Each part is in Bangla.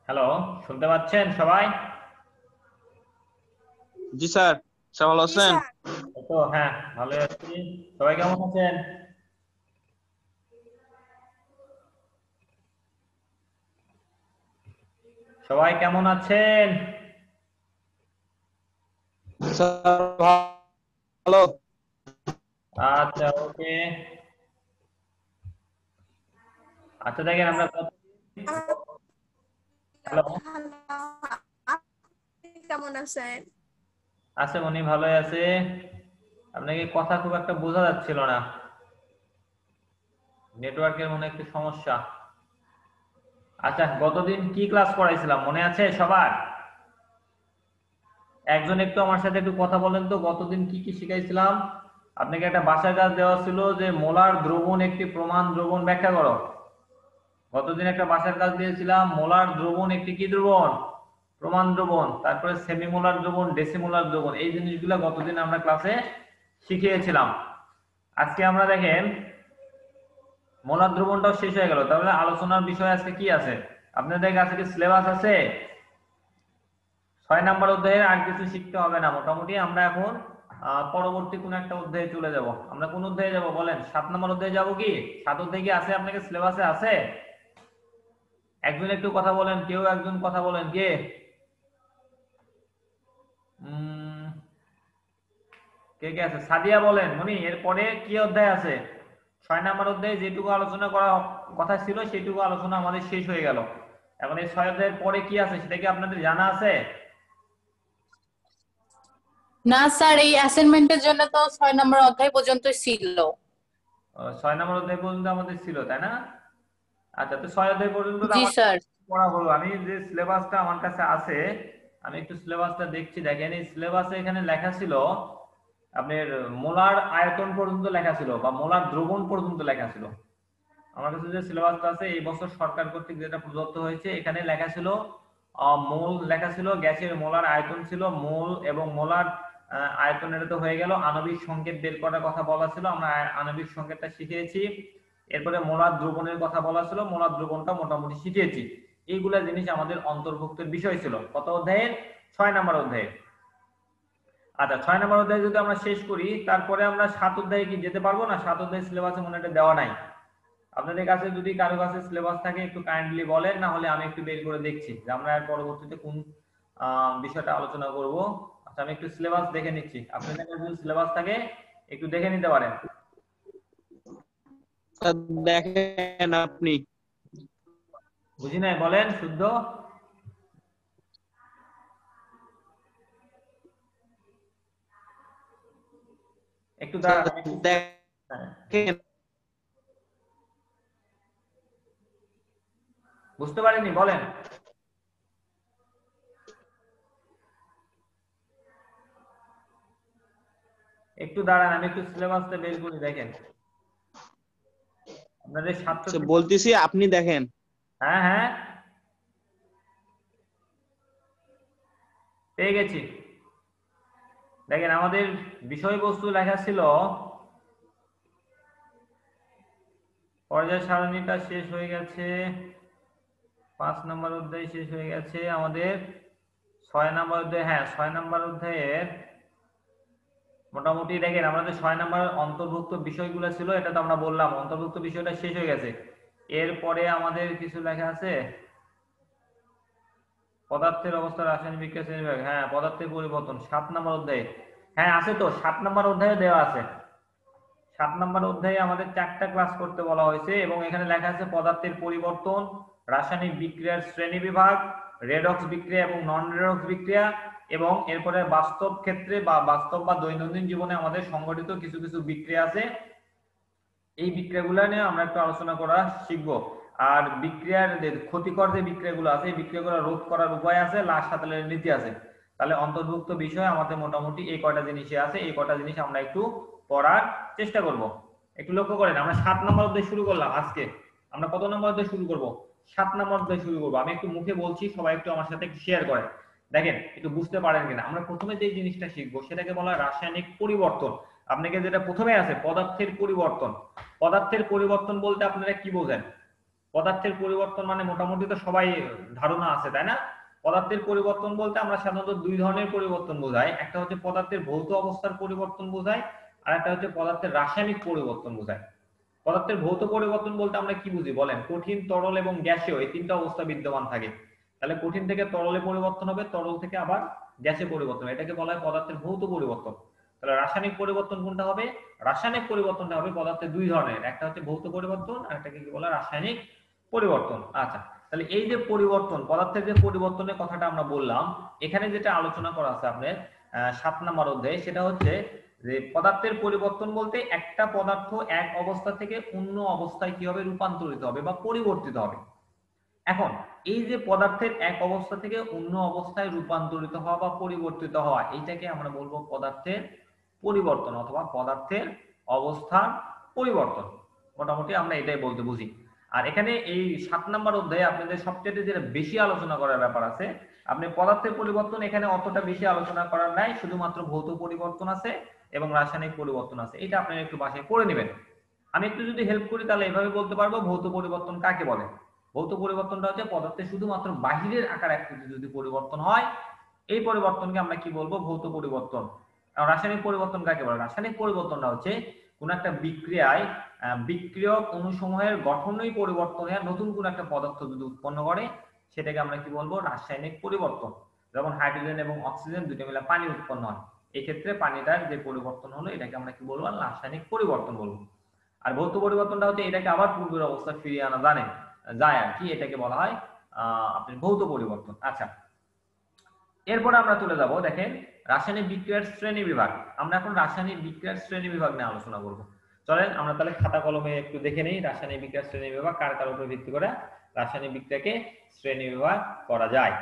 হ্যালো, শুনতে পাচ্ছেন সবাই? জি স্যার। স্যার ভালো জি আছেন? স্যার। এই তো হ্যাঁ, ভালো আছি। সবাই কেমন আছেন? সবাই কেমন আছেন? স্যার ভালো। আচ্ছা, ওকে। আচ্ছা, দেখেন আমরা হ্যালো, ভালো। আপনি কেমন আছেন? আছে উনি ভালোই আছে। আপনাকে কথা খুব একটা বোঝা যাচ্ছিল না, নেটওয়ার্কের মনে একটু সমস্যা। আচ্ছা, গতদিন কি ক্লাস করাইছিলাম মনে আছে সবার? একজন একটু আমার সাথে একটু কথা বলেন তো, গতদিন কি কি শিখাইছিলাম? আপনাকে একটা বাসার কাজ দেওয়া ছিল যে মোলার দ্রবণ একটি প্রমাণ দ্রবণ ব্যাখ্যা করো। গতদিন একটা বাসার কাজ দিয়েছিলাম, মোলার দ্রবণ একটি কি দ্রবণ? প্রমাণ দ্রবণ। তারপরে সেমিমোলার দ্রবণ, ডেসিমোলার দ্রবণ, এই জিনিসগুলো গতদিন আমরা ক্লাসে শিখিয়েছিলাম। আজকে আমরা দেখেন মোলার দ্রবণটাও শেষ হয়ে গেল, তাহলে আলোচনার বিষয় আজকে কি আছে? আপনাদের কাছে কি সিলেবাস আছে? 6 নম্বর অধ্যায়ে আর কিছু শিখতে হবে না, মোটামুটি আমরা এখন পরবর্তী কোন একটা অধ্যায়ে চলে যাব। আমরা কোন অধ্যায়ে যাব বলেন? 7 নম্বর অধ্যায়ে যাব কি? 7 অধ্যায় কি আছে আপনাকে সিলেবাসে আছে? একজন একটু কথা বলেন, কেউ একজন কথা বলেন, কে? কে কে আছে? সাদিয়া বলেন। মনি, এরপরে কি অধ্যায় আছে? 6 নম্বর অধ্যায়ে যেটুকু আলোচনা করা কথা ছিল সেটুকু আলোচনা আমাদের শেষ হয়ে গেল। এখন এই 6 অধ্যায়ের পরে কি আছে সেটা কি আপনাদের জানা আছে? না স্যার, এই অ্যাসাইনমেন্টের জন্য তো 6 নম্বর অধ্যায় পর্যন্ত ছিল। 6 নম্বর অধ্যায় পর্যন্ত আমাদের ছিল, তাই না? আচ্ছা, তো 6 অধ্যায় পর্যন্ত তো জি আমার স্যার। পড়া হলো। আমি যে সিলেবাসটা আমার কাছে আছে, আমি একটু সিলেবাসটা দেখছি। দেখেন, এই সিলেবাসে এখানে লেখা ছিল আপনার মোলার আয়তন পর্যন্ত লেখা ছিল, বা মোলার দ্রবণ পর্যন্ত লেখা ছিল। আমার কাছে যে সিলেবাসটা আছে এই বছর সরকার কর্তৃক যেটা প্রদত্ত হয়েছে, এখানে লেখা ছিল মোল লেখা ছিল, গ্যাসের মোলার আয়তন ছিল মোল, এবং মোলার আয়তন এটা তো হয়ে গেল। আণবিক সংকেত বের করার কথা বলা ছিল, আমরা আণবিক সংকেতটা শিখিয়েছি। এরপরে মোলার দ্রবণের কথা বলা ছিল, মোলার দ্রবণটা মোটামুটি শিখিয়েছি। এইগুলা জিনিস আমাদের অন্তর্ভুক্তের বিষয় ছিল কত অধ্যায়ের? 6 নম্বর অধ্যায়ে। আচ্ছা, 6 নম্বর অধ্যায় যদি আমরা শেষ করি, তারপরে আমরা 7 অধ্যায়ে কি যেতে পারবো না? 7 অধ্যায় সিলেবাসে মনে হয় দেওয়া নাই। আপনাদের কাছে যদি কারো কাছে সিলেবাস থাকে একটু কাইন্ডলি বলেন, না হলে আমি একটু বের করে দেখছি যে আমরা এর পরবর্তীতে কোন বিষয়টা আলোচনা করব। আচ্ছা, আমি একটু সিলেবাস দেখে নিচ্ছি, আপনাদের কাছে যদি সিলেবাস থাকে একটু দেখে নিতে পারেন। স্যার দেখেন আপনি। বুঝি নাই, বলেন শুদ্ধ। একটু স্যার দাঁড়ান, একটু হ্যাঁ, দেখেন। বুঝতে পারিনি, বলেন। একটু দাঁড়ান, আমি একটু সিলেবাসটা বের করি। দেখেন আপনাদের ছাত্র। স্যার বলতেছি আপনি দেখেন। হ্যাঁ হ্যাঁ, পেয়ে গেছি। দেখেন, আমাদের বিষয়বস্তু লেখা ছিল, পর্যায় সারণীটা শেষ হয়ে গেছে, 5 নম্বর অধ্যায় শেষ হয়ে গেছে আমাদের। 6 নম্বর অধ্যায়, হ্যাঁ 6 নম্বর অধ্যায়ের মোটামুটি দেখেন আমাদের 6 নম্বর অন্তর্ভুক্ত বিষয়গুলো ছিল, এটা তো আমরা বললাম অন্তর্ভুক্ত বিষয়টা শেষ হয়ে গেছে। এরপরে আমাদের কিছু লেখা আছে, পদার্থের অবস্থা, রাসায়নিক বিক্রিয়া শ্রেণীবিভাগ, হ্যাঁ পদার্থের পরিবর্তন 7 নম্বর অধ্যায়ে। হ্যাঁ আছে তো, 7 নম্বর অধ্যায়ে দেওয়া আছে। 7 নম্বর অধ্যায়ে আমাদের 4টা ক্লাস করতে বলা হয়েছে, এবং এখানে লেখা আছে পদার্থের পরিবর্তন, রাসায়নিক বিক্রিয়ার শ্রেণীবিভাগ, রেডক্স বিক্রিয়া এবং নন রেডক্স বিক্রিয়া, এবং এরপরে বাস্তব ক্ষেত্রে বা বাস্তব বা দৈনন্দিন জীবনে আমাদের সংঘটিত কিছু কিছু বিক্রিয়া আছে, এই বিক্রিয়াগুলো নিয়ে আমরা একটু আলোচনা করা শিখবো। আর বিক্রিয়ার যে ক্ষতিকর যে বিক্রিয়াগুলো আছে, এই বিক্রিয়াগুলো রোধ করার উপায় আছে, লাশ সাতালের নীতি আছে। তাহলে অন্তর্ভুক্ত বিষয় আমাদের মোটামুটি এই কয়টা জিনিসই আছে। এই কয়টা জিনিস আমরা একটু পড়ার চেষ্টা করব। একটু লক্ষ্য করেন, আমরা 7 নম্বর অধ্যায় শুরু করলাম আজকে। আমরা কত নম্বর অধ্যায় শুরু করব? 7 নম্বর অধ্যায় শুরু করবো। আমি একটু মুখে বলছি, সবাই একটু আমার সাথে একটু শেয়ার করেন, দেখেন একটু বুঝতে পারেন কিনা। আমরা প্রথমে যে জিনিসটা শিখবো সেটাকে বলা হয় রাসায়নিক পরিবর্তন। আপনাকে যেটা প্রথমে আছে পদার্থের পরিবর্তন। পদার্থের পরিবর্তন বলতে আপনারা কি বোঝেন? পদার্থের পরিবর্তন মানে মোটামুটি তো সবাই ধারণা আছে, তাই না? পদার্থের পরিবর্তন বলতে আমরা সাধারণত দুই ধরনের পরিবর্তন বোঝাই, একটা হচ্ছে পদার্থের ভৌত অবস্থার পরিবর্তন বোঝায়, আর একটা হচ্ছে পদার্থের রাসায়নিক পরিবর্তন বোঝায়। পদার্থের ভৌত পরিবর্তন বলতে আমরা কি বুঝি বলেন? কঠিন, তরল এবং গ্যাসীয় এই তিনটা অবস্থা বিদ্যমান থাকে। তাহলে কঠিন থেকে তরলে পরিবর্তন হবে, তরল থেকে আবার গ্যাসে পরিবর্তন হবে, এটাকে বলা হয় পদার্থের ভৌত পরিবর্তন। তাহলে রাসায়নিক পরিবর্তন কোনটা হবে? রাসায়নিক পরিবর্তনটা হবে পদার্থের দুই ধরনের, একটা হচ্ছে ভৌত পরিবর্তন আর একটাকে কি বলা হয় রাসায়নিক পরিবর্তন। আচ্ছা, তাহলে এই যে পরিবর্তন, পদার্থের যে পরিবর্তনের কথাটা আমরা বললাম, এখানে যেটা আলোচনা করা আছে আপনার 7 নম্বর অধ্যায়ে, সেটা হচ্ছে যে পদার্থের পরিবর্তন বলতে একটা পদার্থ এক অবস্থা থেকে অন্য অবস্থায় কি হবে? রূপান্তরিত হবে বা পরিবর্তিত হবে। এখন এই যে পদার্থের এক অবস্থা থেকে অন্য অবস্থায় রূপান্তরিত হওয়া বা পরিবর্তিত হওয়া, এইটাকে আমরা বলবো পদার্থের পরিবর্তন অথবা পদার্থের অবস্থান পরিবর্তন। মোটামুটি আমরা এটাই বলতে বুঝি। আর এখানে এই 7 নম্বর অধ্যায়ে আপনাদের সবচেয়ে যেটা বেশি আলোচনা করার ব্যাপার আছে, আপনি পদার্থের পরিবর্তন এখানে অতটা বেশি আলোচনা করার নাই, শুধুমাত্র ভৌত পরিবর্তন আছে এবং রাসায়নিক পরিবর্তন আছে, এটা আপনারা একটু বাসায় করে নেবেন। আমি একটু যদি হেল্প করি তাহলে এভাবে বলতে পারবো ভৌত পরিবর্তন কাকে বলে। ভৌত পরিবর্তনটা হচ্ছে পদার্থের শুধুমাত্র বাহিরের আকার আকৃতি যদি পরিবর্তন হয়, এই পরিবর্তনকে আমরা কি বলবো? ভৌত পরিবর্তন। আর রাসায়নিক পরিবর্তন কাকে বলে? রাসায়নিক পরিবর্তনটা হচ্ছে কোন একটা বিক্রিয়ায় বিক্রিয়ক অণুসমূহের গঠনই পরিবর্তন হয়ে নতুন কোন একটা পদার্থ যদি উৎপন্ন করে, সেটাকে আমরা কি বলবো? রাসায়নিক পরিবর্তন। যেমন হাইড্রোজেন এবং অক্সিজেন দুটো মিলে পানি উৎপন্ন হয়, এই ক্ষেত্রে পানিটার যে পরিবর্তন হলো এটাকে আমরা কি বলবো? রাসায়নিক পরিবর্তন বলবো। আর ভৌত পরিবর্তনটা হচ্ছে এটাকে আবার পূর্বের অবস্থা ফিরিয়ে আনা যায় আর কি, এটাকে বলা হয় আপনার ভৌত পরিবর্তন। আচ্ছা, এরপর আমরা চলে যাব, দেখেন রাসায়নিক বিক্রিয়ার শ্রেণী বিভাগ। আমরা এখন রাসায়নিক বিক্রিয়ার শ্রেণী বিভাগ নিয়ে আলোচনা করব। চলেন আমরা তাহলে খাতা কলমে একটু দেখে নিই রাসায়নিক বিক্রিয়ার শ্রেণী বিভাগ কার কার উপর ভিত্তি করে রাসায়নিক বিক্রিয়াকে শ্রেণী বিভাগ করা যায়।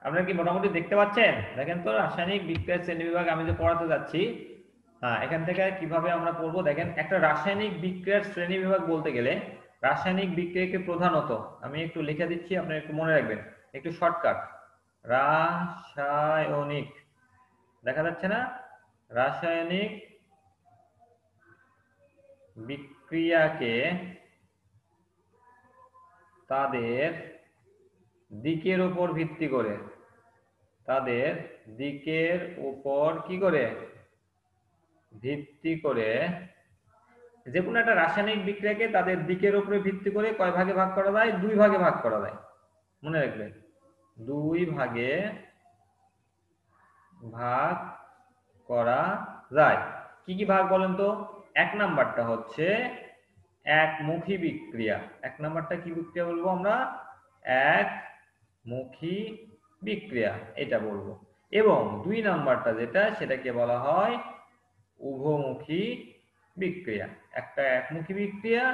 আপনারা কি মোটামুটি দেখতে পাচ্ছেন? দেখেন তো রাসায়নিক বিক্রিয়ার শ্রেণী বিভাগ আমি যে পড়াতে যাচ্ছি, হ্যাঁ, এখান থেকে কিভাবে আমরা পড়বো দেখেন। একটা রাসায়নিক বিক্রিয়ার শ্রেণী বিভাগ বলতে গেলে রাসায়নিক বিক্রিয়াকে প্রধানত, আমি একটু লিখে দিচ্ছি আপনারা একটু মনে রাখবেন, একটু শর্টকাট। রাসায়নিক, দেখা যাচ্ছে না? রাসায়নিক বিক্রিয়াকে তাদের দিকের উপর ভিত্তি করে, তাদের দিকের উপর কি করে ভিত্তি করে, যে কোনো একটা রাসায়নিক বিক্রিয়াকে তাদের দিকের উপরে ভিত্তি করে কয় ভাগে ভাগ করা যায়? 2 ভাগে ভাগ করা যায়। মনে রাখবেন, 2 ভাগে ভাগ করা যায়। কি কি ভাগ বলেন তো? 1 নাম্বারটা হচ্ছে একমুখী বিক্রিয়া। 1 নাম্বারটা কি বিক্রিয়া বলবো আমরা? একমুখী বিক্রিয়া, এটা বলবো। এবং 2 নাম্বারটা যেটা, সেটাকে বলা হয় উভমুখী বিক্রিয়া। একটা একমুখী বিক্রিয়া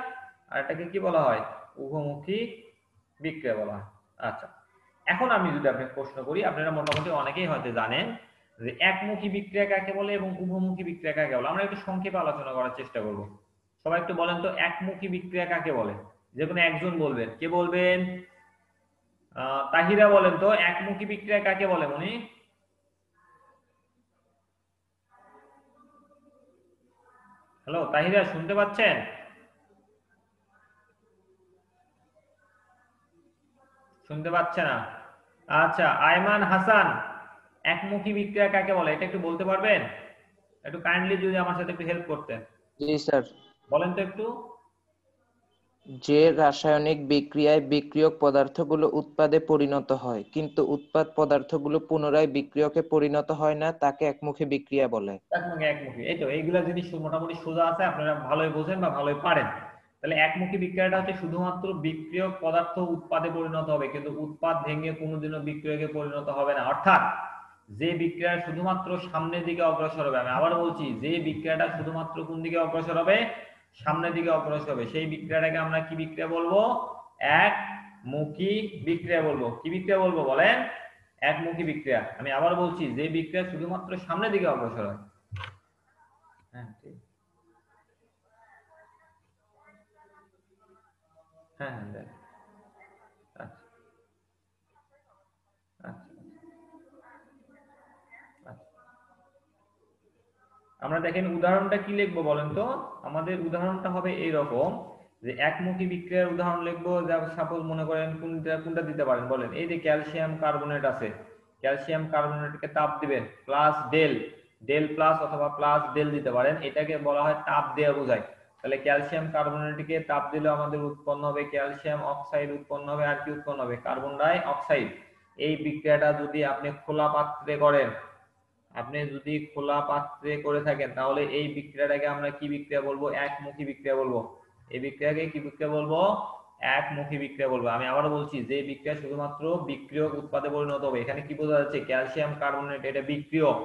আর এটাকে কি বলা হয়? উভমুখী বিক্রিয়া বলা হয়। আচ্ছা, এখন আমি যদি আপনাকে প্রশ্ন করি, আপনারা মোটামুটি অনেকেই হয়তো জানেন যে একমুখী বিক্রিয়া কাকে বলে এবং উভমুখী বিক্রিয়া কাকে বলে। আমরা একটু সংক্ষেপে আলোচনা করার চেষ্টা করব। সবাই একটু বলেন তো একমুখী বিক্রিয়া কাকে বলে? যে কোনো একজন বলবেন। কে বলবেন? তাহিরা বলেন তো একমুখী বিক্রিয়া কাকে বলে মনি? হ্যালো তাহিরা, শুনতে পাচ্ছেন? শুনতে পাচ্ছে না? আচ্ছা, আয়মান হাসান, একমুখী বিক্রিয়া কাকে বলে এটা একটু বলতে পারবেন? একটু কাইন্ডলি যদি আমার সাথে একটু হেল্প করতেন। জি স্যার। বলেন তো একটু। যে রাসায়নিক বিক্রিয়ায় বিক্রিয়ক পদার্থগুলো উৎপাদে পরিণত হয় কিন্তু উৎপাদ পদার্থগুলো পুনরায় বিক্রিয়কে পরিণত হয় না, তাকে একমুখী বিক্রিয়া বলে। একমুখী, এই তো এইগুলা জিনিস মোটামুটি সোজা আছে, আপনারা ভালোই বোঝেন বা ভালোই পারেন। তাহলে একমুখী বিক্রিয়াটা হচ্ছে শুধুমাত্র বিক্রিয়ক পদার্থ উৎপাদে পরিণত হবে, কিন্তু উৎপাদ ভেঙে কোনোদিনও বিক্রিয়কে পরিণত হবে না। অর্থাৎ যে বিক্রিয়া শুধুমাত্র সামনের দিকে অগ্রসর হবে, আমি আবার বলছি, যে বিক্রিয়াটা শুধুমাত্র কোন দিকে অগ্রসর হবে? সামনের দিকে অগ্রসর হবে, সেই বিক্রিয়াটাকে আমরা কি বিক্রিয়া বলবো? একমুখী বিক্রিয়া বলবো। কি বিক্রিয়া বলবো বলেন? একমুখী বিক্রিয়া। আমি আবার বলছি, যে বিক্রিয়া শুধুমাত্র সামনের দিকে অগ্রসর হয়। হ্যাঁ ঠিক, হ্যাঁ হ্যাঁ দেখ। আচ্ছা আচ্ছা আচ্ছা আমরা দেখেন উদাহরণটা কি লিখবো বলেন তো? আমাদের উদাহরণটা হবে এইরকম যে একমুখী বিক্রিয়ার উদাহরণ লিখবো। যা সাপোজ মনে করেন কোনটা কোনটা দিতে পারেন বলেন? এই যে ক্যালসিয়াম কার্বনেট আছে, ক্যালসিয়াম কার্বনেটকে তাপ দিবেন প্লাস ডেল, ডেল প্লাস অথবা প্লাস ডেল দিতে পারেন, এটাকে বলা হয় তাপ দেওয়া বোঝায়। তাহলে ক্যালসিয়াম কার্বনেটকে তাপ দিলে আমাদের উৎপন্ন হবে ক্যালসিয়াম অক্সাইড উৎপন্ন হবে, আর কি উৎপন্ন হবে? Carbon die oxide. এই বিক্রিয়াটা যদি আপনি খোলা পাত্রে করেন, আপনি যদি খোলা পাত্রে করে থাকেন, তাহলে এই বিক্রিয়াটাকে আমরা কি বিক্রিয়া বলবো? একমুখী বিক্রিয়া বলবো। এই বিক্রিয়াকে কি বিক্রিয়া বলবো? একমুখী বিক্রিয়া বলবো। আমি আবারও বলছি, যে বিক্রিয়া শুধুমাত্র বিক্রিয়ক উৎপাদে পরিণত হবে। এখানে কি বোঝা যাচ্ছে? ক্যালসিয়াম কার্বনেট এটা বিক্রিয়ক।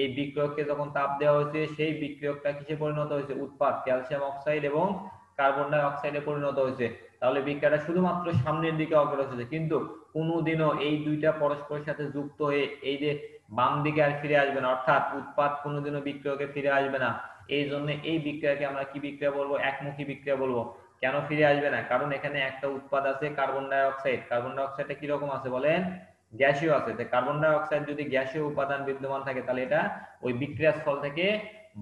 এই বিক্রিয়ককে যখন তাপ দেওয়া হয়েছে, সেই বিক্রিয়কটা কিসে পরিণত হয়েছে? উৎপাদ, ক্যালসিয়াম অক্সাইড এবং কার্বন ডাই অক্সাইডে পরিণত হয়েছে। তাহলে বিক্রিয়াটা শুধুমাত্র সামনের দিকে অগ্রসর হচ্ছে, কিন্তু কোনোদিনও এই দুইটা পরস্পরের সাথে যুক্ত হয়ে এই যে বাম দিকে আর ফিরে আসবে না, অর্থাৎ উৎপাদ কোনোদিনও বিক্রিয়কে ফিরে আসবে না। এই জন্য এই বিক্রিয়াকে আমরা কি বিক্রিয়া বলবো? একমুখী বিক্রিয়া বলবো। কেন ফিরে আসবে না? কারণ এখানে একটা উৎপাদ আছে carbon die oxide. Carbon die অক্সাইডটা কিরকম আছে বলেন? গ্যাসীয় আছে। কার্বন ডাই অক্সাইড যদি গ্যাসীয় উপাদান বিদ্যমান থাকে, তাহলে এটা ওই বিক্রিয়ার স্থল থেকে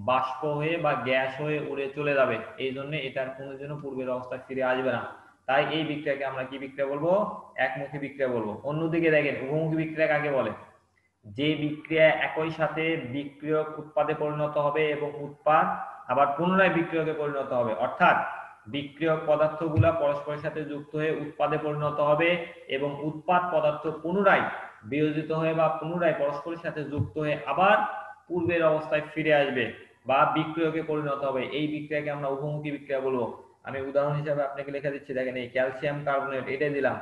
বাষ্প হয়ে বা গ্যাস হয়ে উড়ে চলে যাবে। এই জন্য এটার কোনোদিনও পূর্বের অবস্থা ফিরে আসবে না। তাই এই বিক্রিয়াকে আমরা কি বিক্রিয়া বলবো? একমুখী বিক্রিয়া বলবো। অন্যদিকে দেখেন উভমুখী বিক্রিয়া কাকে বলে? যে বিক্রিয়া একই সাথে বিক্রিয়ক উৎপাদে পরিণত হবে এবং উৎপাদ আবার পুনরায় বিক্রিয়কে পরিণত হবে, অর্থাৎ বিক্রিয়ক পদার্থগুলা পরস্পরের সাথে যুক্ত হয়ে উৎপাদে পরিণত হবে এবং উৎপাদ পদার্থ পুনরায় বিয়োজিত হয়ে বা পুনরায় পরস্পরের সাথে যুক্ত হয়ে আবার পূর্বের অবস্থায় ফিরে আসবে বা বিক্রিয়কে পরিণত হবে। এই বিক্রিয়াকে আমরা উভমুখী বিক্রিয়া বলবো। আমি উদাহরণ হিসেবে আপনাকে লিখে দিচ্ছি, দেখেন এই ক্যালসিয়াম কার্বনেট এটাই দিলাম।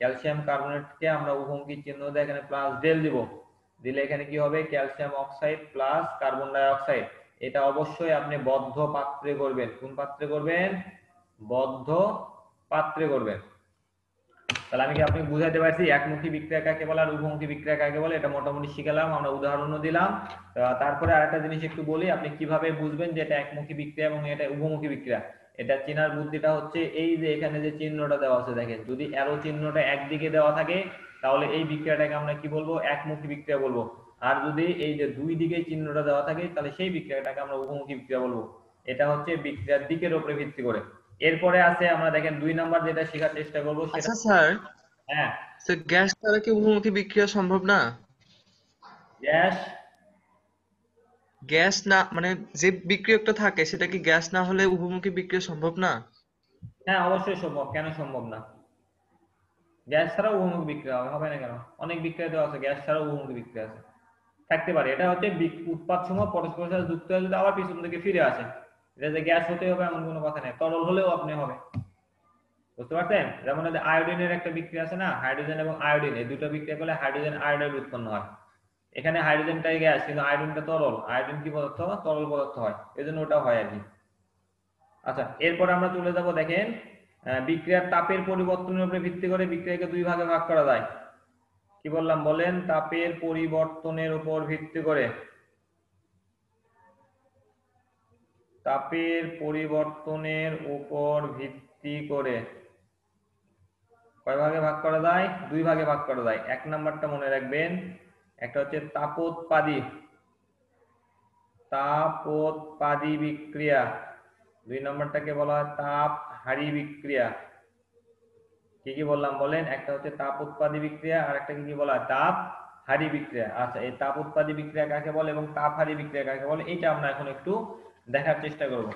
ক্যালসিয়াম কার্বনেটকে আমরা উভমুখী চিহ্ন দিয়ে এখানে প্লাস ডেল দিব, দিলে এখানে কি হবে? Calcium oxide plus carbon die oxide. এটা অবশ্যই আপনি বদ্ধ পাত্রে করবেন। কোন পাত্রে করবেন? বদ্ধ পাত্রে করবেন। তাহলে আমি কি আপনি বুঝাইতে পারছি একমুখী বিক্রিয়া কাকে বলে আর উভমুখী বিক্রিয়া কাকে বলে? এটা মোটামুটি শিখালাম, আমরা উদাহরণও দিলাম। তারপরে আরেকটা জিনিস একটু বলি, আপনি কিভাবে বুঝবেন যে এটা একমুখী বিক্রিয়া এবং এটা উভমুখী বিক্রিয়া। এটা চেনার বুদ্ধিটা হচ্ছে এই যে এখানে যে চিহ্নটা দেওয়া আছে, দেখেন যদি অ্যারো চিহ্নটা একদিকে দেওয়া থাকে, তাহলে এই বিক্রিয়াটাকে আমরা কি বলবো? একমুখী বিক্রিয়া বলবো। আর যদি এই যে দুই দিকে চিহ্নটা দেওয়া থাকে, তাহলে সেই বিক্রিয়াটাকে আমরা উভমুখী বিক্রিয়া বলবো। এটা হচ্ছে বিক্রিয়ার দিকের উপরে ভিত্তি করে। এরপরে আছে আমরা দেখেন 2 নাম্বার যেটা শেখার চেষ্টা করবো সেটা। আচ্ছা স্যার, হ্যাঁ, গ্যাস ছাড়া কি উভমুখী বিক্রিয়া সম্ভব না? গ্যাস গ্যাস না মানে যে বিক্রিয়কটা থাকে সেটা কি গ্যাস না হলে উভমুখী বিক্রিয়া সম্ভব না? হ্যাঁ অবশ্যই সম্ভব, কেন সম্ভব না? গ্যাস ছাড়াও উভমুখী বিক্রিয়া হবে না কেন? অনেক বিক্রিয়া দেওয়া আছে গ্যাস ছাড়াও উভমুখী বিক্রিয়া আছে, থাকতে পারে। এটা হচ্ছে উৎপাদ সমূহ পরস্পরের সাথে যুক্ত হয়ে যদি আবার পিছন থেকে ফিরে আসে, এটা যে গ্যাস হতে হবে এমন কোনো কথা নেই, তরল হলেও আপনি হবে। বুঝতে পারছেন? যেমন আয়োডিনের একটা বিক্রিয়া আছে না, হাইড্রোজেন এবং আয়োডিন, এই দুটো বিক্রিয়া করলে হাইড্রোজেন আয়োডাইড উৎপন্ন হয়। এখানে হাইড্রোজেনটাই গ্যাস, কিন্তু আয়োডিনটা তরল। আয়োডিন কি পদার্থ? তরল পদার্থ হয়, এই জন্য ওটা হয় আর কি। আচ্ছা, এরপর আমরা চলে যাব দেখেন বিক্রিয়ার তাপের পরিবর্তনের উপরে ভিত্তি করে বিক্রিয়াকে দুই ভাগে ভাগ করা যায়। কি বললাম বলেন? তাপের পরিবর্তনের উপর ভিত্তি করে, তাপের পরিবর্তনের উপর ভিত্তি করে কয় ভাগে ভাগ করা যায়? দুই ভাগে ভাগ করা যায়। এক নাম্বারটা মনে রাখবেন, একটা হচ্ছে তাপোৎপাদী, তাপোৎপাদী বিক্রিয়া। দুই নম্বরটাকে বলা হয় তাপ হারি বিক্রিয়া। কি কি বললাম বলেন? একটা হচ্ছে তাপ উৎপাদী বিক্রিয়া, আর একটা কি বলা হয়? তাপ হারি বিক্রিয়া। আচ্ছা, এই তাপ উৎপাদী বিক্রিয়া কাকে বলে এবং তাপ হারি বিক্রিয়া কাকে বলে, এটা আমরা এখন একটু দেখার চেষ্টা করব।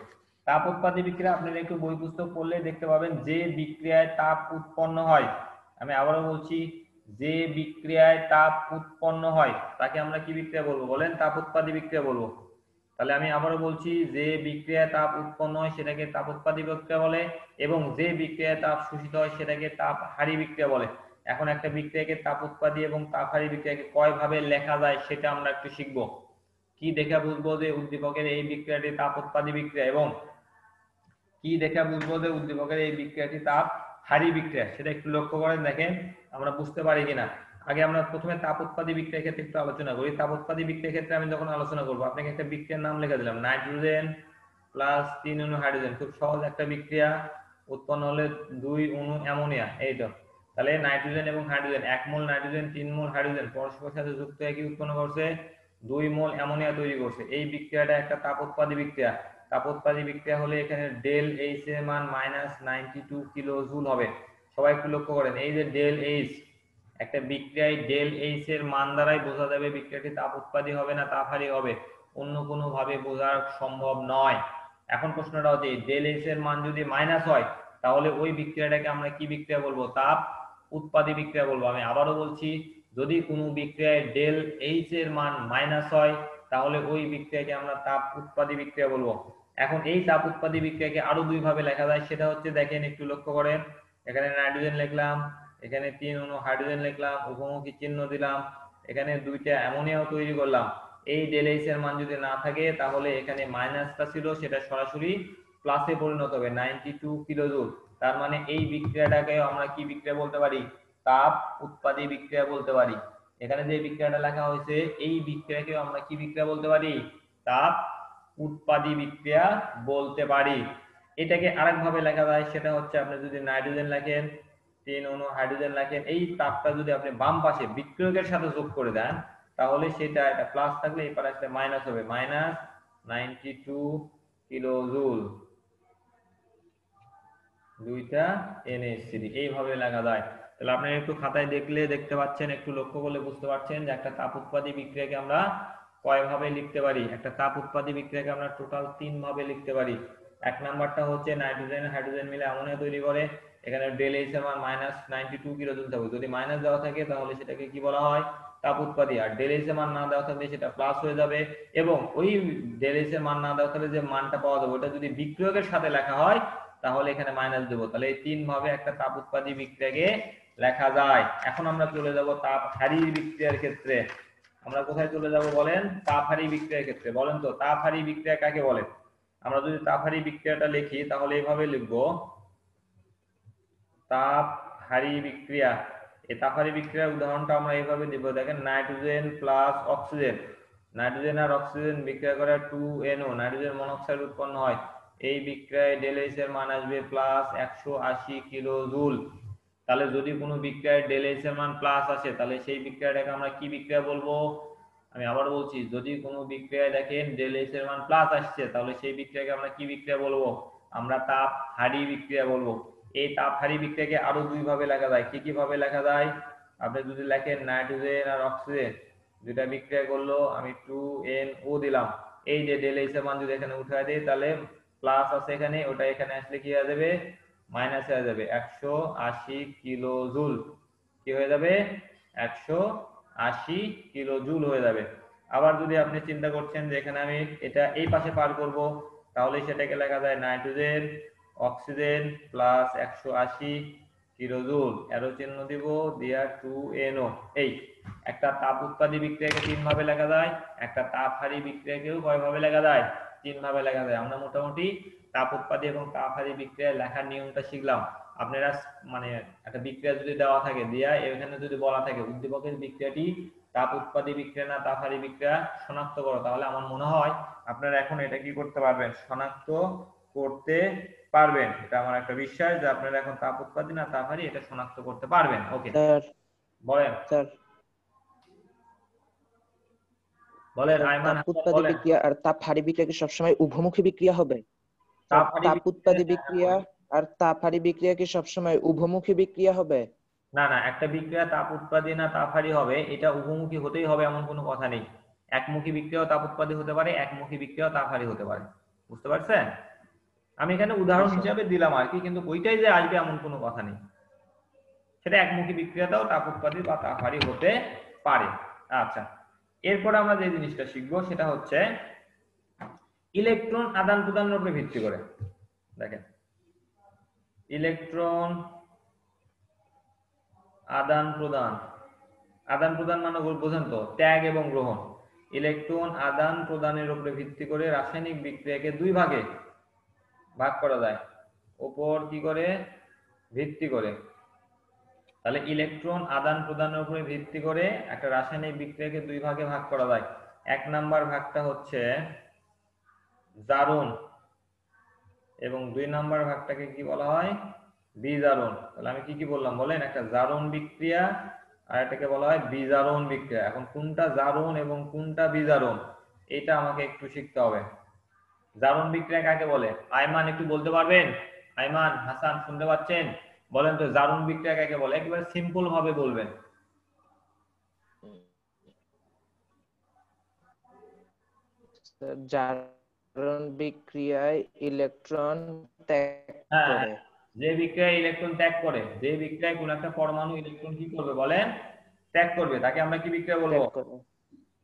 তাপ উৎপাদী বিক্রিয়া আপনারা একটু বই পুস্তক পড়লে দেখতে পাবেন, যে বিক্রিয়ায় তাপ উৎপন্ন হয়, আমি আবারও বলছি, যে বিক্রিয়ায় তাপ উৎপন্ন হয় তাকে আমরা কি বিক্রিয়া বলবো বলেন? তাপ উৎপাদী বিক্রিয়া বলবো। তাহলে আমি আবারও বলছি, যে বিক্রিয়ায় তাপ উৎপন্ন হয় সেটাকে তাপ উৎপাদী বিক্রিয়া বলে, এবং যে বিক্রিয়ায় তাপ শোষিত হয় সেটাকে তাপ হারি বিক্রিয়া বলে। এখন একটা বিক্রিয়াকে তাপ উৎপাদী এবং তাপ হারি বিক্রিয়াকে কয় ভাবে লেখা যায় সেটা আমরা একটু শিখবো। কি দেখে বুঝবো যে উদ্দীপকের এই বিক্রিয়াটি তাপ উৎপাদী বিক্রিয়া, এবং কি দেখে বুঝবো যে উদ্দীপকের এই বিক্রিয়াটি তাপ হারি বিক্রিয়া, সেটা একটু লক্ষ্য করেন, দেখেন আমরা বুঝতে পারি কিনা। আগে আমরা প্রথমে তাপ উৎপাদী বিক্রিয়ার ক্ষেত্রে একটু আলোচনা করি। তাপ উৎপাদী বিক্রিয়ার ক্ষেত্রে আমি যখন আলোচনা করবো, আপনাকে একটা বিক্রিয়ার নাম লিখে দিলাম, নাইট্রোজেন প্লাস 3 অণু হাইড্রোজেন। খুব সহজ একটা বিক্রিয়া, উৎপন্ন হলে 2 অণু অ্যামোনিয়া, এইটা। তাহলে নাইট্রোজেন এবং হাইড্রোজেন, 1 মোল নাইট্রোজেন 3 মোল হাইড্রোজেন পরস্পরের সাথে যুক্ত হয়ে কি উৎপন্ন করছে? 2 মোল অ্যামোনিয়া তৈরি করছে। এই বিক্রিয়াটা একটা তাপ উৎপাদী বিক্রিয়া। তাপ উৎপাদী বিক্রিয়া হলে এখানে ডেল এইচ এর মান -92 কিলো জুল হবে। সবাই একটু লক্ষ্য করেন, এই যে ডেল এইচ, একটা বিক্রিয়ায় ডেল এইচ এর মান দ্বারাই বোঝা যাবে বিক্রিয়াটি তাপ উৎপাদী হবে না তাপহারী হবে, অন্য কোনো ভাবে বোঝা সম্ভব নয়। এখন প্রশ্নটা হচ্ছে ডেল এইচ এর মান যদি মাইনাস হয় তাহলে ওই বিক্রিয়াটাকে আমরা কি বিক্রিয়া বলবো? তাপ উৎপাদী বিক্রিয়া বলবো। আমি আবারও বলছি, যদি কোনো বিক্রিয়ায় ডেল এইচ এর মান মাইনাস হয় তাহলে ওই বিক্রিয়াকে আমরা তাপ উৎপাদী বিক্রিয়া বলবো। এখন এই তাপ উৎপাদী বিক্রিয়াকে আরো দুই ভাবে লেখা যায়, সেটা হচ্ছে দেখেন একটু লক্ষ্য করেন, এখানে নাইট্রোজেন লিখলাম, এখানে 3 অণু হাইড্রোজেন লিখলাম, উভমুখী চিহ্ন দিলাম, এখানে 2টা অ্যামোনিয়াও তৈরি করলাম। এই ডেল এইচ এর মান যদি না থাকে তাহলে এখানে মাইনাসটা ছিল সেটা সরাসরি প্লাসে পরিণত হবে 92 কিলোজুল। তার মানে এই বিক্রিয়াটাকে আমরা কি বিক্রিয়া বলতে পারি? তাপ উৎপাদী বিক্রিয়া বলতে পারি। এখানে যে বিক্রিয়াটা লেখা হয়েছে এই বিক্রিয়াকে আমরা কি বিক্রিয়া বলতে পারি? তাপ উৎপাদী বিক্রিয়া বলতে পারি। এটাকে আরেকভাবে লেখা যায়, সেটা হচ্ছে আপনি যদি নাইট্রোজেন লেখেন, 3 অণু হাইড্রোজেন লেখেন, এই তাপটা যদি আপনি বাম পাশে বিক্রিয়কের সাথে যোগ করে দেন তাহলে সেটা একটা প্লাস থাকলে এই পাশে একটা মাইনাস হবে, -92 কিলোজুল, 2টা NH3 এইভাবে লেখা যায়। তাহলে আপনি একটু খাতায় দেখলে দেখতে পাচ্ছেন, একটু লক্ষ্য করলে বুঝতে পারছেন যে একটা তাপ উৎপাদী বিক্রিয়াকে আমরা কয় ভাবে লিখতে পারি। একটা তাপ উৎপাদী বিক্রিয়াকে আমরা টোটাল 3 ভাবে লিখতে পারি। এক নাম্বারটা হচ্ছে নাইট্রোজেন হাইড্রোজেন মিলে অ্যামোনিয়া তৈরি করে, এখানে ডেল এইচ এর মান -92 কিলোজুল থাকবে। যদি মাইনাস দেওয়া থাকে তাহলে সেটাকে কি বলা হয়? তাপ উৎপাদী। আর ডেল এইচ এর মান না দেওয়া থাকলে সেটা প্লাস হয়ে যাবে, এবং ওই ডেল এইচ এর মান না দেওয়া থাকলে যে মানটা পাওয়া যাবে ওটা যদি বিক্রিয়কের সাথে লেখা হয় তাহলে এখানে মাইনাস দেবো। তাহলে এই 3 ভাবে একটা তাপ উৎপাদী বিক্রিয়াকে লেখা যায়। এখন আমরা চলে যাব তাপহারী বিক্রিয়ার ক্ষেত্রে। আমরা কোথায় চলে যাব বলেন? তাপহারী বিক্রিয়ার ক্ষেত্রে। বলেন তো তাপহারী বিক্রিয়া কাকে বলে? আমরা যদি তাপহারী বিক্রিয়াটা লিখি তাহলে এইভাবে লিখবো, তাপহারী বিক্রিয়া। এই তাপহারী বিক্রিয়ার উদাহরণটা আমরা এইভাবে দিব, দেখেন নাইট্রোজেন প্লাস অক্সিজেন, নাইট্রোজেন আর অক্সিজেন বিক্রিয়া করে 2NO, নাইট্রোজেন মনোক্সাইড উৎপন্ন হয়। এই বিক্রিয়ায় ডেল এইচ এর মান আসবে +180 কিলোজুল। তাহলে যদি কোনো বিক্রিয়ায় ডেল এইচ এর মান প্লাস আসে তাহলে সেই বিক্রিয়াটাকে আমরা কি বিক্রিয়া বলবো? আমি আবার বলছি, যদি কোনো বিক্রিয়ায় দেখেন ডেল এইচ এর মান প্লাস আসছে তাহলে সেই বিক্রিয়াকে আমরা কি বিক্রিয়া বলবো? আমরা তাপহারী বিক্রিয়া বলবো। এই তাপহারী বিক্রিয়াকে আরো দুই ভাবে লেখা যায়। কি কি ভাবে লেখা যায়? আপনি যদি লেখেন নাইট্রোজেন আর অক্সিজেন দুইটা বিক্রিয়া করলো, আমি 2NO দিলাম, এই যে ডেল এইচ এর মান যদি এখানে উঠায় দেই তাহলে প্লাস আছে এখানে, ওটা এখানে আসলে কি হয়ে যাবে? মাইনাস হয়ে যাবে, 180 কিলোজুল। কি হয়ে যাবে? 180 কিলোজুল হয়ে যাবে। আবার যদি আপনি চিন্তা করছেন যে এখানে আমি এটা এই পাশে পার করব তাহলে সেটাকে লেখা যায় নাইট্রোজেন অক্সিজেন প্লাস 180 কিলোজুল, এরো চিহ্ন দিব, দিয়া 2NO। এই একটা তাপ উৎপাদী বিক্রিয়াকে 3 ভাবে লেখা যায়, একটা তাপহারী বিক্রিয়াকেও কয় ভাবে লেখা যায়? 3 ভাবে লেখা যায়। আমরা মোটামুটি তাপ উৎপাদী এবং তাপহারী বিক্রিয়া লেখার নিয়মটা শিখলাম। আপনারা মানে একটা বিক্রিয়া যদি দেওয়া থাকে, দিয়া এখানে যদি বলা থাকে উদ্দীপকের বিক্রিয়াটি তাপ উৎপাদী বিক্রিয়া না তাপহারী বিক্রিয়া শনাক্ত করো, তাহলে আমার মনে হয় আপনারা এখন এটা কি করতে পারবেন? শনাক্ত করতে পারবেন। এটা আমার একটা বিশ্বাস যে আপনারা এখন তাপ উৎপাদী না তাপহারী এটা শনাক্ত করতে পারবেন। ওকে, স্যার বলেন স্যার বলেন স্যার, আইমান তাপ হাসান উৎপাদী বলেন। বিক্রিয়া আর তাপহারী বিক্রিয়া কি সবসময় উভমুখী বিক্রিয়া হবে? স্যার, তাপহারী তাপ উৎপাদী বিক্রিয়া আর তাপহারী বিক্রিয়া কি সবসময় উভমুখী বিক্রিয়া হবে? না না, একটা বিক্রিয়া তাপ উৎপাদী না তাপহারী হবে এটা উভমুখী হতেই হবে এমন কোনো কথা নেই। একমুখী বিক্রিয়াও তাপ উৎপাদী হতে পারে, একমুখী বিক্রিয়াও তাপহারী হতে পারে। বুঝতে পারছেন? আমি এখানে উদাহরণ জি, স্যার। হিসাবে দিলাম আর কি, কিন্তু ওইটাই যে আসবে এমন কোনো কথা নেই। সেটা একমুখী বিক্রিয়াটাও তাপ উৎপাদী বা তাপহারী হতে পারে। আচ্ছা, এরপর আমরা যে জিনিসটা শিখবো সেটা হচ্ছে ইলেকট্রন আদান প্রদানের উপরে ভিত্তি করে। দেখেন, ইলেকট্রন আদান প্রদান, আদান প্রদান মানে বোঝেন তো, ত্যাগ এবং গ্রহণ। ইলেকট্রন আদান প্রদানের উপরে ভিত্তি করে রাসায়নিক বিক্রিয়াকে দুই ভাগে ভাগ করা যায়, উপর কি করে? ভিত্তি করে। তাহলে ইলেকট্রন আদান প্রদানের উপরে ভিত্তি করে একটা রাসায়নিক বিক্রিয়াকে দুই ভাগে ভাগ করা যায়। এক নাম্বার ভাগটা হচ্ছে জারণ, এবং 2 নাম্বার ভাগটাকে কি বলা হয়? বিজারণ। তাহলে আমি কি কি বললাম বলেন? একটা জারণ বিক্রিয়া আর এটাকে বলা হয় বিজারণ বিক্রিয়া। এখন কোনটা জারণ এবং কোনটা বিজারণ এটা আমাকে একটু শিখতে হবে। জারণ বিক্রিয়া কাকে বলে? আইমান একটু বলতে পারবেন? আইমান, হাসান শুনতে পাচ্ছেন? বলেন তো জারণ বিক্রিয়া কাকে বলে, একেবারে সিম্পল ভাবে বলবেন। জারণ বিক্রিয়ায় ইলেকট্রন ত্যাগ হ্যাঁ হ্যাঁ, করে। যে বিক্রিয়ায় ইলেকট্রন ত্যাগ করে, যে বিক্রিয়ায় কোন একটা পরমাণু ইলেকট্রন কি করবে বলেন? ত্যাগ করবে, তাকে আমরা কি বিক্রিয়া বলবো? ত্যাগ করে।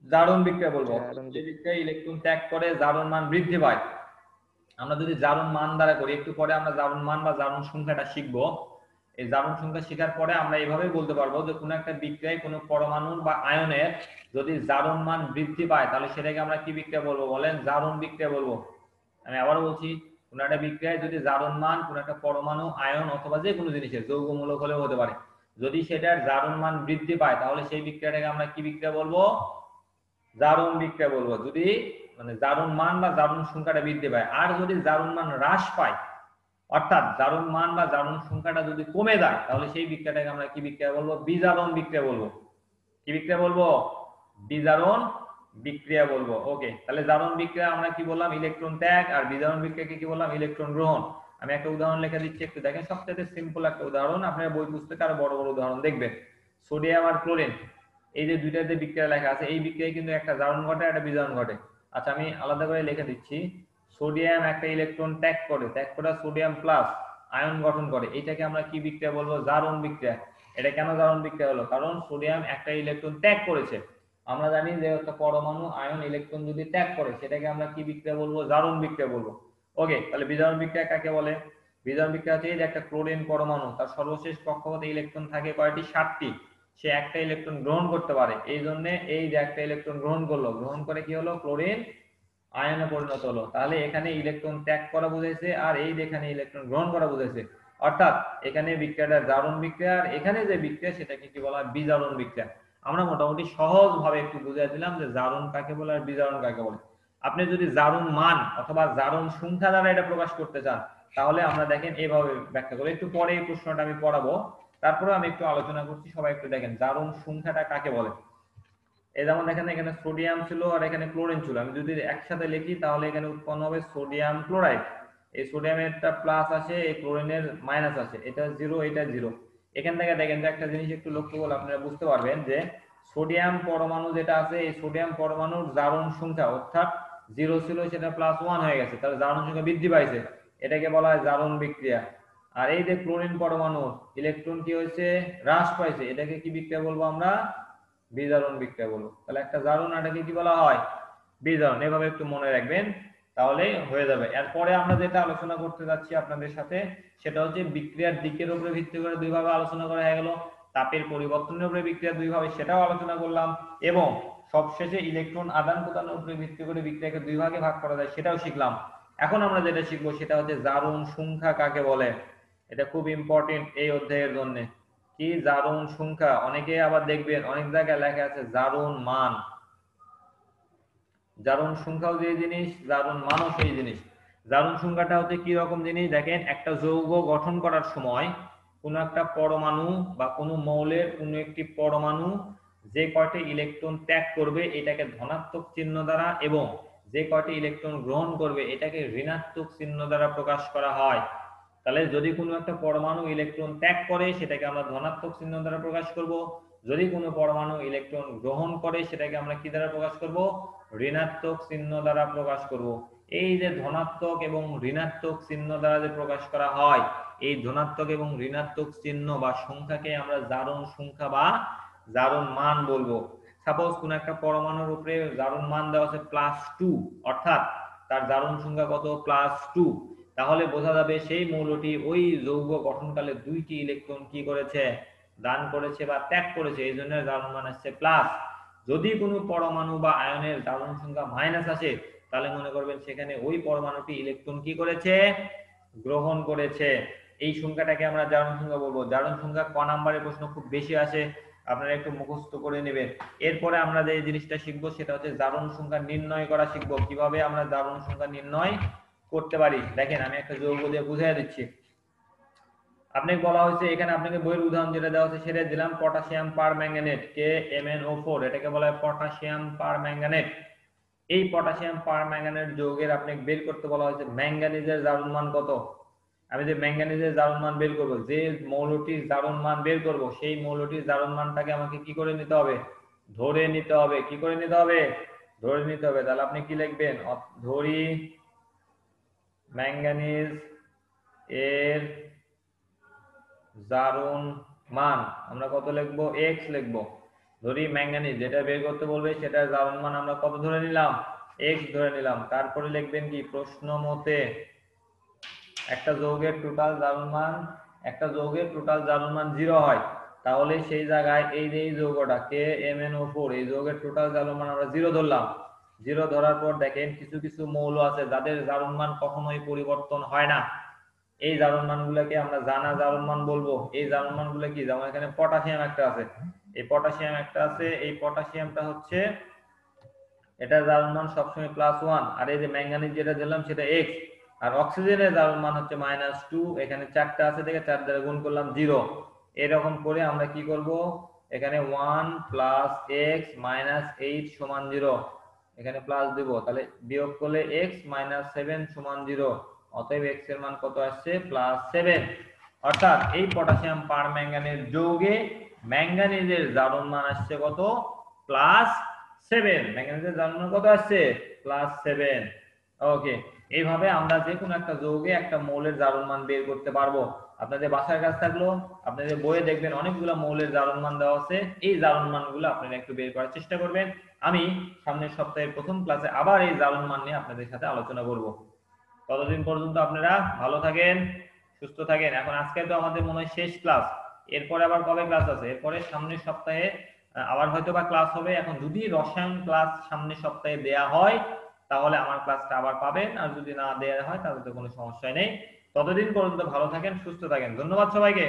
জারণ বিক্রিয়া বলবো। জারণ যে বিক্রিয়ায় ইলেকট্রন ত্যাগ করে জারণ মান বৃদ্ধি পায়। আমরা যদি জারণ মান দ্বারা করি, একটু পরে আমরা জারণ মান বা জারণ সংখ্যাটা শিখবো। এই জারণ সংখ্যা শেখার পরে আমরা এইভাবে বলতে পারবো যে কোনো একটা বিক্রিয়ায় কোনো পরমাণু বা আয়নের যদি জারণ মান বৃদ্ধি পায় তাহলে সেটাকে আমরা কি বিক্রিয়া বলবো বলেন? জারণ বিক্রিয়া বলবো। আমি আবারও বলছি, কোনো একটা বিক্রিয়ায় যদি জারণ মান কোনো একটা পরমাণু, আয়ন অথবা যে কোনো জিনিসের যৌগমূলক হলেও হতে পারে, যদি সেটার জারণ মান বৃদ্ধি পায় তাহলে সেই বিক্রিয়াটাকে আমরা কি বিক্রিয়া বলবো? জারণ বিক্রিয়া বলবো। যদি মানে জারণ মান বা জারণ সংখ্যাটা বৃদ্ধি পায়। আর যদি জারণ মান হ্রাস পায়, অর্থাৎ জারণ মান বা জারণ সংখ্যাটা যদি কমে যায় তাহলে সেই বিক্রিয়াটাকে আমরা কি বিক্রিয়া বলবো? বিজারণ বিক্রিয়া বলবো। কি বিক্রিয়া বলবো? বিজারণ বিক্রিয়া বলবো। ওকে, তাহলে জারণ বিক্রিয়া আমরা কি বললাম? ইলেকট্রন ত্যাগ। আর বিজারণ বিক্রিয়াকে কি বললাম? ইলেকট্রন গ্রহণ। আমি একটা উদাহরণ লিখে দিচ্ছি, একটু দেখেন। সবচেয়ে সিম্পল একটা উদাহরণ, আপনার বই পুস্তকে আরো বড় বড় উদাহরণ দেখবেন। সোডিয়াম আর ক্লোরিন, এই যে দুইটাতে বিক্রিয়া লেখা আছে, এই বিক্রিয়ায় কিন্তু একটা জারণ ঘটে, একটা বিজারণ ঘটে। আচ্ছা, আমি আলাদা করে লিখে দিচ্ছি। সোডিয়াম একটা ইলেকট্রন ত্যাগ করে, ত্যাগ করে সোডিয়াম প্লাস আয়ন গঠন করে, এটাকে আমরা কি বিক্রিয়া বলবো? জারণ বিক্রিয়া। এটা কেন জারণ বিক্রিয়া হলো? কারণ সোডিয়াম একটা ইলেকট্রন ত্যাগ করেছে। আমরা জানি যে একটা পরমাণু আয়ন ইলেকট্রন যদি ত্যাগ করে সেটাকে আমরা কি বিক্রিয়া বলবো? জারণ বিক্রিয়া বলবো। ওকে, তাহলে বিজারণ বিক্রিয়া কাকে বলে? বিজারণ বিক্রিয়া হচ্ছে এই যে একটা ক্লোরিন পরমাণু, তার সর্বশেষ কক্ষপথে ইলেকট্রন থাকে কয়টি? 7টি। সে একটা ইলেকট্রন গ্রহণ করতে পারে, এই জন্য এই যে একটা ইলেকট্রন গ্রহণ করলো, গ্রহণ করে কি হলো? ক্লোরিন আয়নে পরিণত হলো। তাহলে এখানে ইলেকট্রন ত্যাগ করা বুঝাইছে, আর এই যে এখানে ইলেকট্রন গ্রহণ করা বুঝাইছে। অর্থাৎ এখানে বিক্রিয়াটা জারণ বিক্রিয়া, আর এখানে যে বিক্রিয়া সেটাকে কি বলা হয়? বিজারণ বিক্রিয়া। আমরা মোটামুটি সহজ ভাবে একটু বুঝিয়ে দিলাম যে জারণ কাকে বলে আর বিজারণ কাকে বলে। আপনি যদি জারণ মান অথবা জারণ সংখ্যা দ্বারা এটা প্রকাশ করতে চান তাহলে আমরা দেখেন এইভাবে ব্যাখ্যা করি। একটু পরে এই প্রশ্নটা আমি পড়াবো, তারপরে আমি একটু আলোচনা করছি। সবাই একটু দেখেন জারণ সংখ্যাটা কাকে বলে। এই যেমন দেখেন, এখানে সোডিয়াম ছিল আর এখানে ক্লোরিন ছিল, আমি যদি একসাথে লিখি তাহলে এখানে উৎপন্ন হবে সোডিয়াম ক্লোরাইড। এই সোডিয়ামেরটা প্লাস আসে, এই ক্লোরিনের মাইনাস আসে, এটা জিরো, এটা জিরো। এখান থেকে দেখেন যে একটা জিনিস একটু লক্ষ্য করলে আপনারা বুঝতে পারবেন যে সোডিয়াম পরমাণু যেটা আছে, এই সোডিয়াম পরমাণুর জারণ সংখ্যা অর্থাৎ জিরো ছিল সেটা +1 হয়ে গেছে, তাহলে জারণ সংখ্যা বৃদ্ধি পাইছে, এটাকে বলা হয় জারণ বিক্রিয়া। আর এই যে ক্লোরিন পরমাণু ইলেকট্রন কি হয়েছে? হ্রাস পাইছে, এটাকে কি বিক্রিয়া বলবো আমরা? বিজারণ বিক্রিয়া বলবো। তাহলে একটা জারণ, এটাকে কি বলা হয়? বিজারণ। এভাবে একটু মনে রাখবেন, তাহলেই হয়ে যাবে। এরপরে আমরা যেটা আলোচনা করতে যাচ্ছি আপনাদের সাথে সেটা হচ্ছে বিক্রিয়ার দিকের উপরে ভিত্তি করে দুই ভাবে আলোচনা করা হয়ে গেল, তাপের পরিবর্তনের উপরে বিক্রিয়া দুই ভাবে সেটাও আলোচনা করলাম, এবং সবশেষে ইলেকট্রন আদান প্রদানের উপরে ভিত্তি করে বিক্রিয়াকে দুই ভাগে ভাগ করা যায় সেটাও শিখলাম। এখন আমরা যেটা শিখবো সেটা হচ্ছে জারণ সংখ্যা কাকে বলে। এটা খুব ইম্পর্টেন্ট এই অধ্যায়ের জন্য। কি? জারণ সংখ্যা। অনেকে আবার দেখবেন অনেক জায়গায় লেখা আছে জারণ মান। জারণ সংখ্যাও যে জিনিস, জারণ মানও সেই জিনিস। জারণ সংখ্যাটা হচ্ছে কি রকম জিনিস দেখেন, একটা যৌগ গঠন করার সময় কোনো একটা পরমাণু বা কোনো মৌলের কোনো একটি পরমাণু যে কয়টি ইলেকট্রন ত্যাগ করবে এটাকে ধনাত্মক চিহ্ন দ্বারা, এবং যে কয়টি ইলেকট্রন গ্রহণ করবে এটাকে ঋণাত্মক চিহ্ন দ্বারা প্রকাশ করা হয়। তাহলে যদি কোনো একটা পরমাণু ইলেকট্রন ত্যাগ করে সেটাকে আমরা ধনাত্মক চিহ্ন দ্বারা প্রকাশ করব, যদি কোনো পরমাণু ইলেকট্রন গ্রহণ করে সেটাকে আমরা কি দ্বারা প্রকাশ করব? ঋণাত্মক চিহ্ন দ্বারা প্রকাশ করব। এই যে ধনাত্মক এবং ঋণাত্মক চিহ্ন দ্বারা যে প্রকাশ করা হয়, এই ধনাত্মক এবং ঋণাত্মক চিহ্ন বা সংখ্যাকে আমরা জারণ সংখ্যা বা জারণ মান বলবো। সাপোজ কোন একটা পরমাণুর উপরে জারণ মান দেওয়া আছে +2, অর্থাৎ তার জারণ সংখ্যা কত? +2। তাহলে বোঝা যাবে সেই মৌলটি ওই যৌগ গঠনকালে 2টি ইলেকট্রন কি করেছে? দান করেছে বা ত্যাগ করেছে, এই জন্য জারণ মান আসছে প্লাস। যদি কোনো পরমাণু বা আয়নের জারণ সংখ্যা মাইনাস আসে তাহলে মনে করবেন সেখানে ওই পরমাণুটি ইলেকট্রন কি করেছে? গ্রহণ করেছে। এই সংখ্যাটাকে আমরা জারণ সংখ্যা বলবো। জারণ সংখ্যা ক নাম্বারের প্রশ্ন খুব বেশি আসে, আপনারা একটু মুখস্থ করে নেবেন। এরপরে আমরা যে জিনিসটা শিখবো সেটা হচ্ছে জারণ সংখ্যা নির্ণয় করা শিখবো। কিভাবে আমরা জারণ সংখ্যা নির্ণয় করতে পারি। দেখেন আমি একটা যৌগ দিয়ে বুঝিয়ে দিচ্ছি। আপনাকে বলা হয়েছে এখানে, আপনাকে বইয়ের উদাহরণ যেটা দেওয়া হচ্ছে সেটা দিলাম, পটাশিয়াম পার ম্যাঙ্গানেট KMnO4, এটাকে বলা হয় পটাশিয়াম পার ম্যাঙ্গানেট। এই পটাশিয়াম পার ম্যাঙ্গানেট যৌগের আপনাকে বের করতে বলা হয়েছে ম্যাঙ্গানিজের জারণ মান কত। আমি যে ম্যাঙ্গানিজের জারণ মান বের করব, যে মৌলটির জারণ মান বের করব, সেই মৌলটির জারণ মানটাকে আমাকে কি করে নিতে হবে, ধরে নিতে হবে। কি করে নিতে হবে, ধরে নিতে হবে। তাহলে আপনি কি লিখবেন, ধরি ম্যাঙ্গানিজ এর জারণ মান আমরা কত লিখবো, x লিখবো। ধরি ম্যাঙ্গানিজ যেটা বের করতে বলবে সেটার জারণ মান আমরা কত ধরে নিলাম, x ধরে নিলাম। তারপরে লিখবেন কি, প্রশ্ন মতে একটা যৌগের টোটাল জারণ মান, একটা যৌগের টোটাল জারণ মান 0 হয়, তাহলে সেই জায়গায় এই যে এই যৌগটা KMnO4, এই যৌগের টোটাল জারণ মান আমরা 0 ধরলাম। 0 ধরার পর দেখেন কিছু কিছু মৌল আছে যাদের জারণ মান কখনোই পরিবর্তন হয় না। এই জারণ মানগুলোকে আমরা জানা জারণ মান বলবো। এই জারণ মানগুলো কি, যেমন এখানে পটাশিয়াম একটা আছে, এই পটাশিয়াম একটা আছে, এই পটাশিয়ামটা হচ্ছে, এটা জারণ মান সবসময় +1, আর এই যে ম্যাঙ্গানিজ যেটা দিলাম সেটা x, আর অক্সিজেনের জারণ মান হচ্ছে -2, এখানে 4টা আছে দেখে 4 দ্বারা গুণ করলাম 0। এরকম করে আমরা কি করব, এখানে 1 + x - 8 = 0, এখানে প্লাস দিব, তাহলে বিয়োগ করলে x - 7 = 0, অতএব x এর মান কত আসছে, +7। অর্থাৎ এই পটাশিয়াম পার ম্যাঙ্গানেজ যৌগে ম্যাঙ্গানিজের জারণ মান আসছে কত, +7। ম্যাঙ্গানিজের জারণ মান কত আসছে, +7। ওকে, এইভাবে আমরা যে কোনো একটা যৌগে একটা মৌলের জারণ মান বের করতে পারবো। আপনাদের বাসার কাজ থাকলো, আপনাদের বইয়ে দেখবেন অনেকগুলো মৌলের জারণ মান দেওয়া আছে, এই জারণ মানগুলো আপনারা একটু বের করার চেষ্টা করবেন। আমি সামনের সপ্তাহের প্রথম ক্লাসে আবার এই জারণ মান নিয়ে আপনাদের সাথে আলোচনা করব। ততদিন পর্যন্ত আপনারা ভালো থাকেন, সুস্থ থাকেন। এখন আজকে তো আমাদের মনে হয় শেষ ক্লাস, এরপরে আবার কবে ক্লাস আছে, এরপরে সামনের সপ্তাহে আবার হয়তো বা ক্লাস হবে। এখন যদি রসায়ন ক্লাস সামনের সপ্তাহে দেয়া হয় তাহলে আমার ক্লাসটা আবার পাবেন, আর যদি না দেয়া হয় তাহলে তো কোনো সমস্যা নেই। ততদিন পর্যন্ত ভালো থাকেন, সুস্থ থাকেন। ধন্যবাদ সবাইকে।